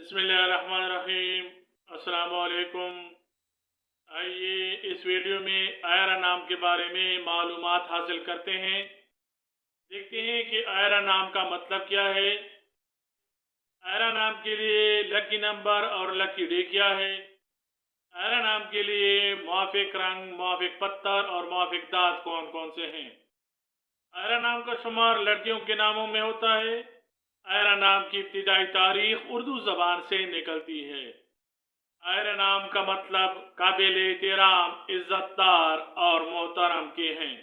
बिस्मिल्लाहिर्रहमानिर्रहीम। अस्सलाम वालेकुम। आइए इस वीडियो में आयरा नाम के बारे में मालूमात हासिल करते हैं। देखते हैं कि आयरा नाम का मतलब क्या है। आयरा नाम के लिए लकी नंबर और लकी डे क्या है। आयरा नाम के लिए मुआफिक रंग, मुआफिक पत्थर और मुआफिक दांत कौन कौन से हैं। आयरा नाम का शुमार लड़कियों के नामों में होता है। आयरा नाम की इब्तिदाई तारीख उर्दू ज़बान से निकलती है। आयरा नाम का मतलब काबिल एहतराम, इज्जतदार और मोहतरम के हैं।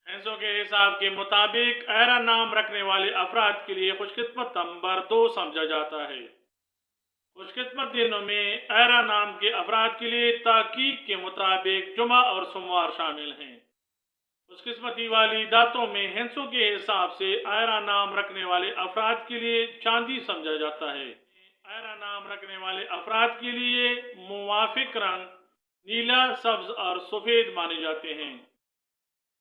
हैंसों के हिसाब के मुताबिक आयरा नाम रखने वाले अफराद के लिए खुशकिस्मत नंबर 2 समझा जाता है। खुशकिस्मत दिनों में आयरा नाम के अफराद के लिए ताकीक के मुताबिक जुमा और सोमवार शामिल हैं। खुशकिस्मती वाली दातों में हैंसों के हिसाब से आयरा नाम रखने वाले अफराद के लिए चांदी समझा जाता है। आयरा नाम रखने वाले अफराद के लिए मुवाफिक रंग नीला, सब्ज और सफ़ेद माने जाते हैं।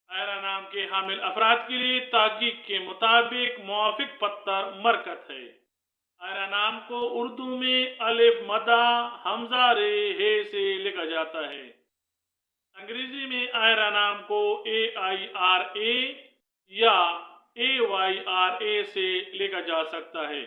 आयरा नाम के हामिल अफराद के लिए ताकीक के मुताबिक मुवाफिक पत्थर मरकत है। आयरा नाम को उर्दू में अलिफ मदा हमजा रे हे से लिखा जाता है। अंग्रेजी में आयरा नाम को AIRA या AYRA से लिखा जा सकता है।